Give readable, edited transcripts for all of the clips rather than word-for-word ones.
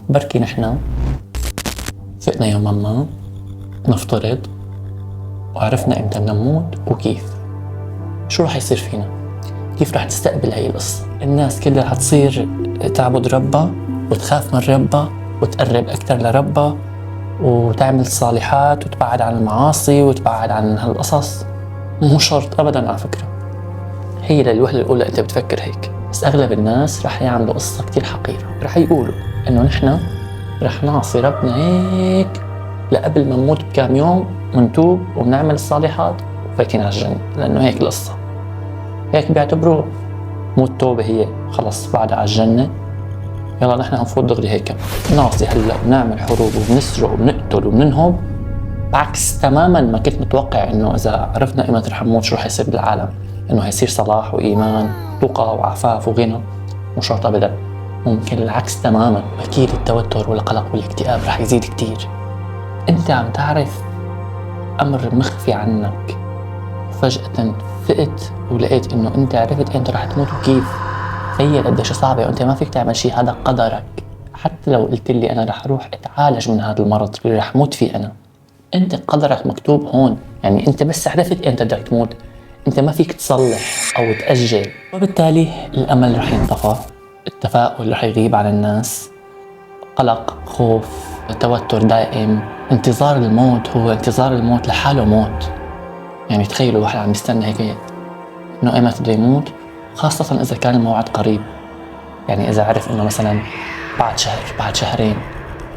بركي نحنا فقنا يوما ما نفترض وعرفنا امتى بنموت وكيف، شو رح يصير فينا؟ كيف رح تستقبل هاي القصة؟ الناس كلها رح تصير تعبد ربها وتخاف من ربها وتقرب أكتر لربها وتعمل الصالحات وتبعد عن المعاصي وتبعد عن هالقصص؟ مو شرط أبدا على فكرة. هي للوهلة الأولى أنت بتفكر هيك، بس أغلب الناس رح يعملوا قصة كتير حقيرة. رح يقولوا إنه نحنا رح نعصي ربنا هيك لقبل ما نموت بكام يوم منتوب وبنعمل الصالحات وفايتين على الجنة، لأنه هيك القصة. هيك بيعتبروا مو التوبة هي خلص بعدها على الجنة. يلا نحن هنفوت دغري هيك نعصي هلا ونعمل حروب وبنسرق وبنقتل وبننهب، بعكس تماما ما كنت متوقع انه اذا عرفنا ايمتى رح نموت شو رح يصير بالعالم، انه هيصير صلاح وايمان تقى وعفاف وغنى. مو شرط ابدا، ممكن العكس تماما. اكيد التوتر والقلق والاكتئاب رح يزيد كتير. انت عم تعرف امر مخفي عنك وفجأة فقت ولقيت انه انت عرفت انت رح تموت وكيف. تخيل قديش صعبة وانت ما فيك تعمل شيء، هذا قدرك. حتى لو قلت لي انا رح اروح اتعالج من هذا المرض اللي رح موت فيه انا، انت قدرك مكتوب هون. يعني انت بس عرفت انت بدك تموت، انت ما فيك تصلح او تأجل. وبالتالي الامل رح ينطفى، التفاؤل رح يغيب عن الناس، قلق، خوف، توتر دائم. انتظار الموت هو انتظار الموت لحاله موت. يعني تخيلوا واحد عم يستنى هيك انه ايمتى بده يموت، خاصة اذا كان الموعد قريب. يعني اذا عرف انه مثلا بعد شهر، بعد شهرين،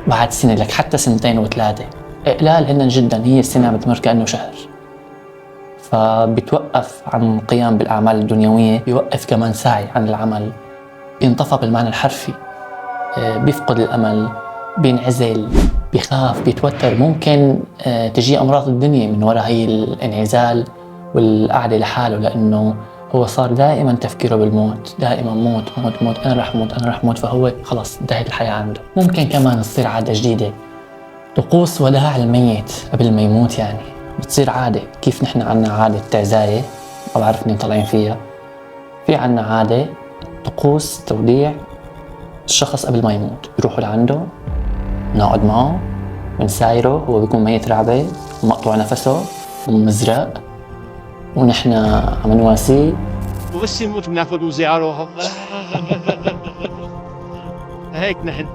بعد سنة، لك حتى سنتين وثلاثة، إقلال هن جدا. هي السنة عم بتمر كأنه شهر، فبتوقف عن القيام بالأعمال الدنيوية، بيوقف كمان سعي عن العمل، بينطفى بالمعنى الحرفي، بيفقد الأمل، بينعزل، بيخاف، بيتوتر. ممكن تجي أمراض الدنيا من وراء هي الانعزال والقعدة لحاله، لأنه هو صار دائما تفكيره بالموت، دائما موت موت موت، أنا رح موت أنا رح موت، فهو خلص انتهت الحياة عنده. ممكن كمان تصير عادة جديدة، طقوس وداع الميت قبل ما يموت. يعني بتصير عادة. كيف نحن عنا عادة تعزاية ما بعرف منين طالعين فيها، في عنا عادة طقوس توديع الشخص قبل ما يموت. بيروحوا لعنده، نقعد معه، بنسايره، هو بيكون ميت رعبة ومقطوع نفسه ومزرق، ونحن عم نواسيه، وبس يموت بناخذ وزياره. هيك نحن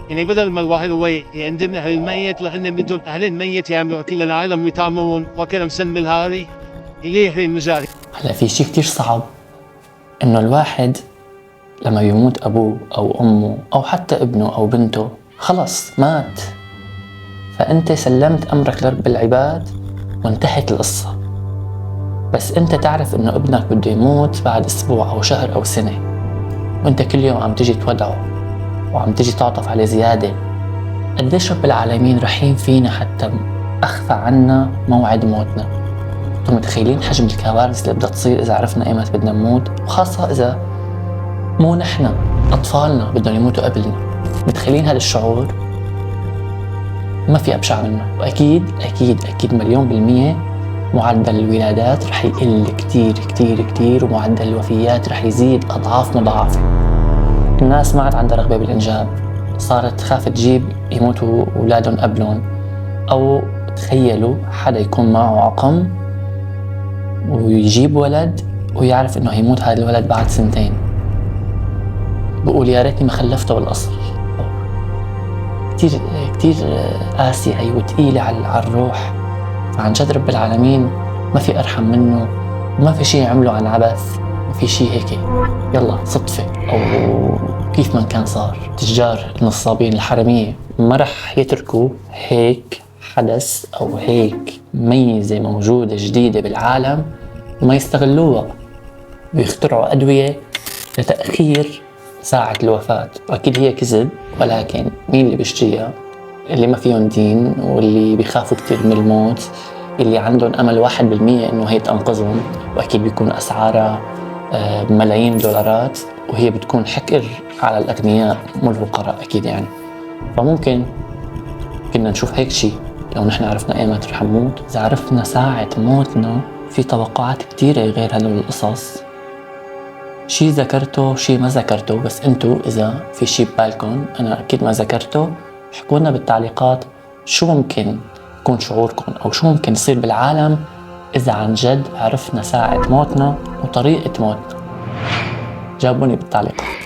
يعني بدل ما الواحد هو يندم أهل الميت، لأن بدهم أهل الميت يعملوا أكل العالم ويطعمون وكذا مسمى الهاري إليه المزاري. هلا في شيء كتير صعب، إنه الواحد لما يموت أبوه أو أمه أو حتى ابنه أو بنته خلص مات، فأنت سلمت أمرك لرب العباد وانتهت القصة. بس أنت تعرف إنه ابنك بده يموت بعد أسبوع أو شهر أو سنة، وأنت كل يوم عم تجي تودعه وعم تجي تعطف عليه زيادة. قديش رب العالمين رحيم فينا حتى أخفى عنا موعد موتنا. انتم متخيلين حجم الكوارث اللي بدها تصير إذا عرفنا إيمت بدنا نموت؟ وخاصة إذا مو نحن، أطفالنا بدهم يموتوا قبلنا. متخيلين هذا الشعور؟ ما في أبشع منه. وأكيد أكيد أكيد مليون بالمية معدل الولادات رح يقل كتير كتير كتير، ومعدل الوفيات رح يزيد أضعاف مضاعفة. الناس ما عاد عندها رغبة بالإنجاب، صارت تخاف تجيب يموتوا أولادهم قبلهم. أو تخيلوا حدا يكون معه عقم ويجيب ولد ويعرف إنه هيموت هذا الولد بعد سنتين، بقول يا ريتني ما خلفته بالأصل. كتير كتير قاسية هي وثقيلة على الروح. فعن جد رب العالمين ما في أرحم منه، وما في شيء عمله عن عبث. ما في شيء هيك يلا صدفة أو كيف ما كان صار. تجار النصابين الحرامية ما رح يتركوا هيك حدث أو هيك ميزة موجودة جديدة بالعالم وما يستغلوها، ويخترعوا أدوية لتأخير ساعة الوفاة. وأكيد هي كذب، ولكن مين اللي بيشتريها؟ اللي ما فيهم دين واللي بيخافوا كتير من الموت، اللي عندهم أمل 1% إنه هي تنقذهم. وأكيد بيكون أسعارها بملايين الدولارات، وهي بتكون حكر على الأغنياء مو الفقراء أكيد. يعني فممكن كنا نشوف هيك شيء لو نحن عرفنا ايمت رح نموت. إذا عرفنا ساعة موتنا، في توقعات كتيرة غير هدول القصص. شي ذكرته شي ما ذكرته، بس انتو اذا في شي ببالكم انا اكيد ما ذكرته احكوا لنا بالتعليقات شو ممكن يكون شعوركم او شو ممكن يصير بالعالم اذا عن جد عرفنا ساعة موتنا وطريقة موتنا. جاوبوني بالتعليقات.